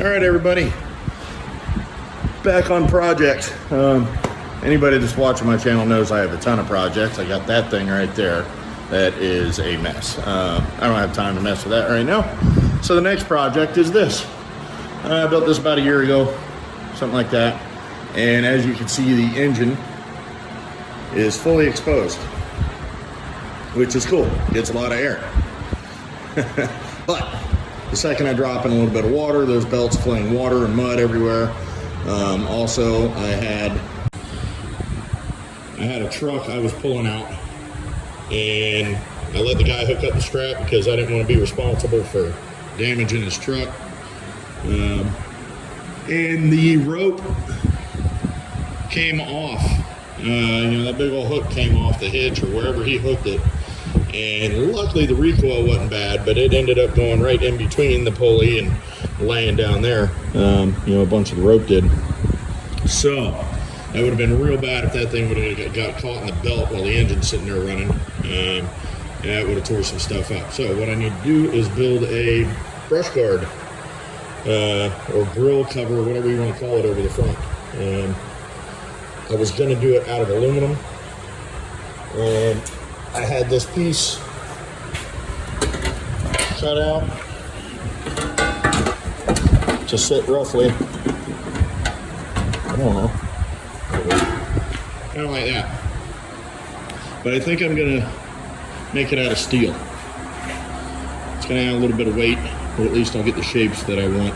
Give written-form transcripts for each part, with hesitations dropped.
All right, everybody, back on project. Anybody that's watching my channel knows I have a ton of projects. I got that thing right there that is a mess. I don't have time to mess with that right now. So the next project is this. I built this about a year ago, something like that. And as you can see, the engine is fully exposed, which is cool. Gets a lot of air. But the second I drop in a little bit of water, those belts fling water and mud everywhere. Also, I had a truck I was pulling out, and I let the guy hook up the strap because I didn't want to be responsible for damaging his truck. And the rope came off. That big old hook came off the hitch or wherever he hooked it. And luckily the recoil wasn't bad, but it ended up going right in between the pulley and laying down there. A bunch of the rope did. So that would have been real bad if that thing would have got caught in the belt while the engine's sitting there running. That would have tore some stuff up. So what I need to do is build a brush guard or grill cover, whatever you want to call it, over the front. I was going to do it out of aluminum, and I had this piece cut out to sit roughly, I don't know, kind of like that. But I think I'm going to make it out of steel. It's going to add a little bit of weight, or at least I'll get the shapes that I want.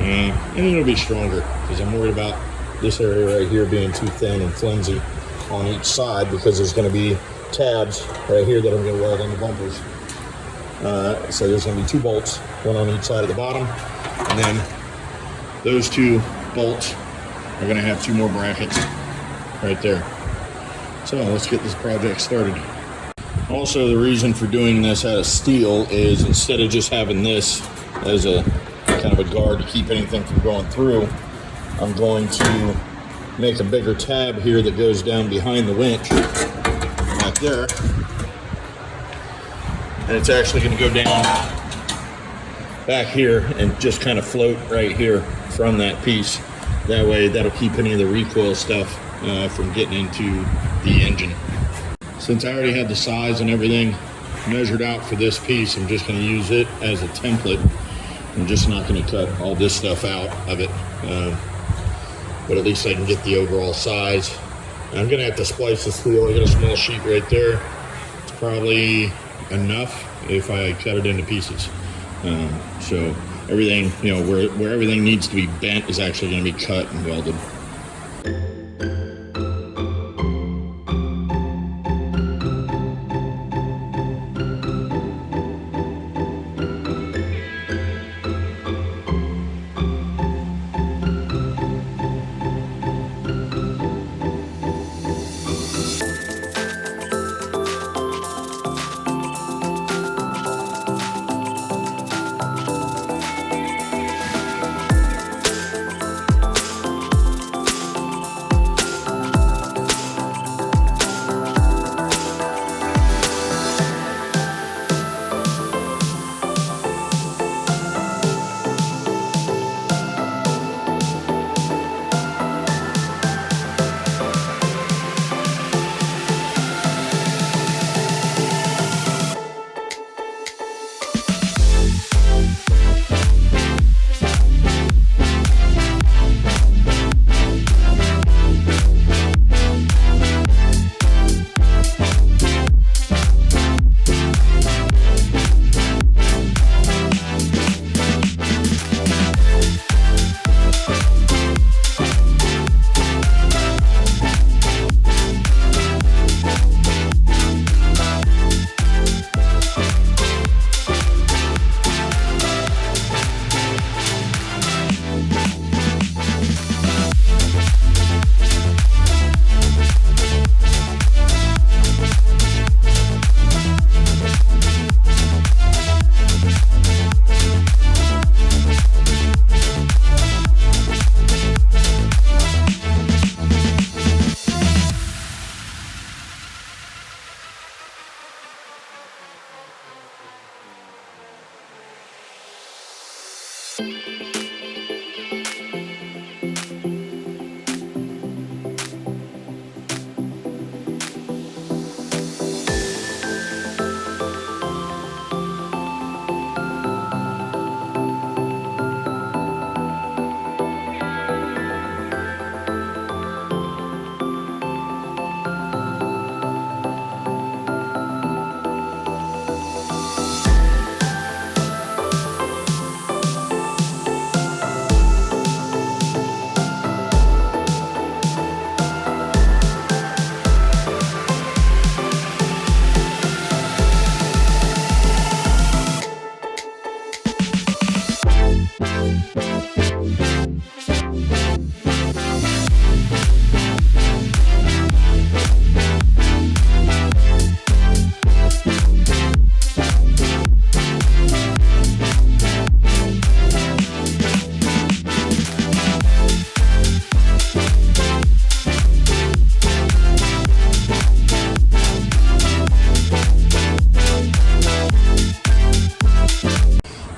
And it'll be stronger, because I'm worried about this area right here being too thin and flimsy on each side, because there's going to be tabs right here that I'm going to weld on the bumpers. So there's going to be 2 bolts, one on each side of the bottom, and then those 2 bolts are going to have 2 more brackets right there. So let's get this project started. Also, the reason for doing this out of steel is instead of just having this as a kind of a guard to keep anything from going through, I'm going to make a bigger tab here that goes down behind the winch back there, and it's actually going to go down back here and just kind of float right here from that piece. That way that'll keep any of the recoil stuff from getting into the engine. Since I already had the size and everything measured out for this piece, I'm just going to use it as a template. I'm just not going to cut all this stuff out of it, but at least I can get the overall size. I'm going to have to splice the steel. I got a small sheet right there. It's probably enough if I cut it into pieces. So everything, where everything needs to be bent is actually going to be cut and welded.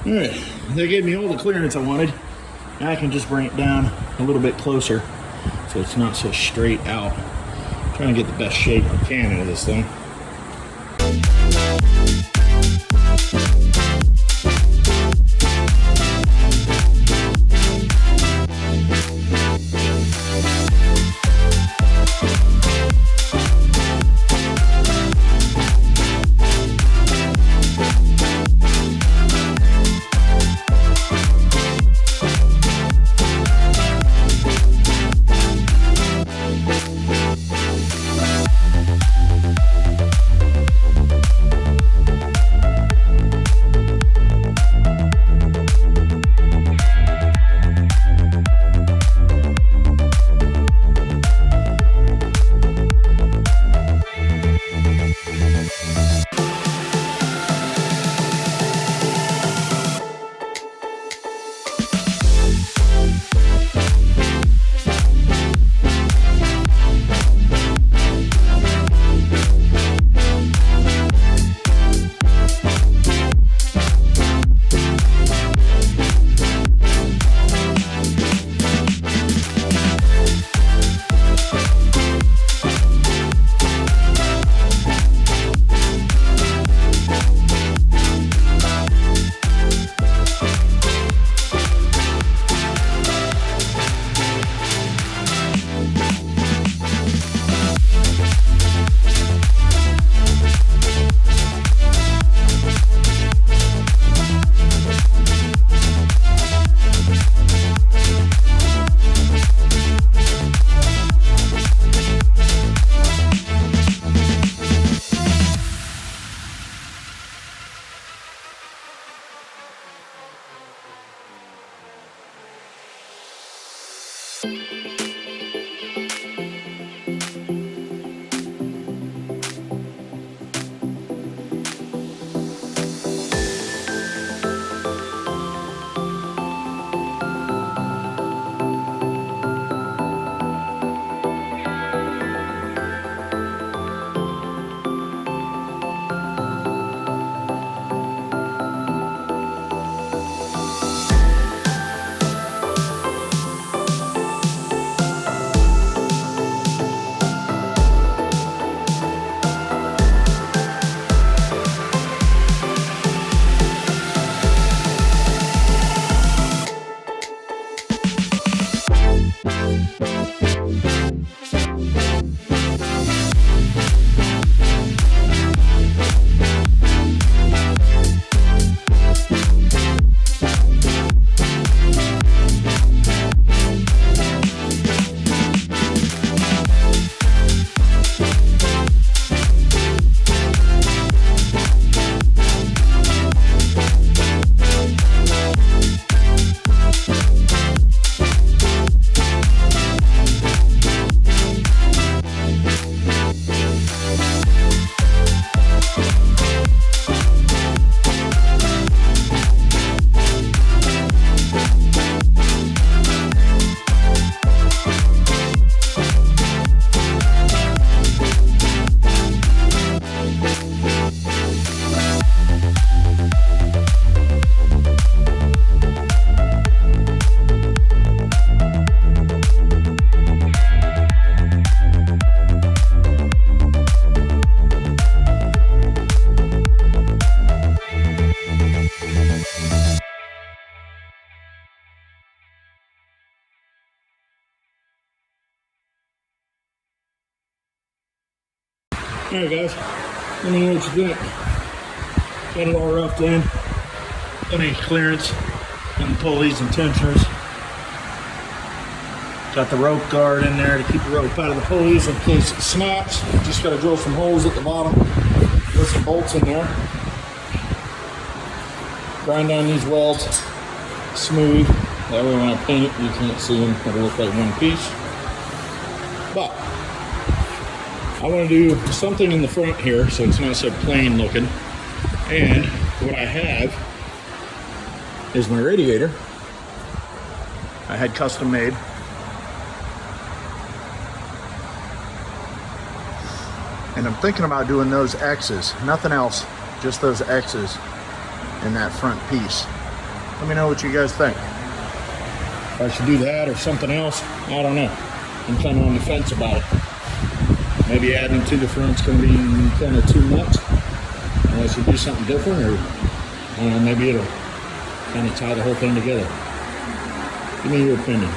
All right, they gave me all the clearance I wanted. Now I can just bring it down a little bit closer so it's not so straight out. I'm trying to get the best shape I can out of this thing. Alright guys, let me know what you think. Got it all roughed in. Plenty of clearance on the pulleys and tensioners. Got the rope guard in there to keep the rope out of the pulleys in case it snaps. Just got to drill some holes at the bottom. Put some bolts in there. Grind down these welds smooth. That way when I paint it, you can't see them. It'll look like one piece. But I want to do something in the front here so it's not so plain looking. And what I have is my radiator. I had custom made. And I'm thinking about doing those X's, nothing else, just those X's in that front piece. Let me know what you guys think. If I should do that or something else, I don't know. I'm kind of on the fence about it. Maybe adding to the front's going to be kind of too much. Unless you do something different, or I don't know, maybe it'll kind of tie the whole thing together. Give me your opinion.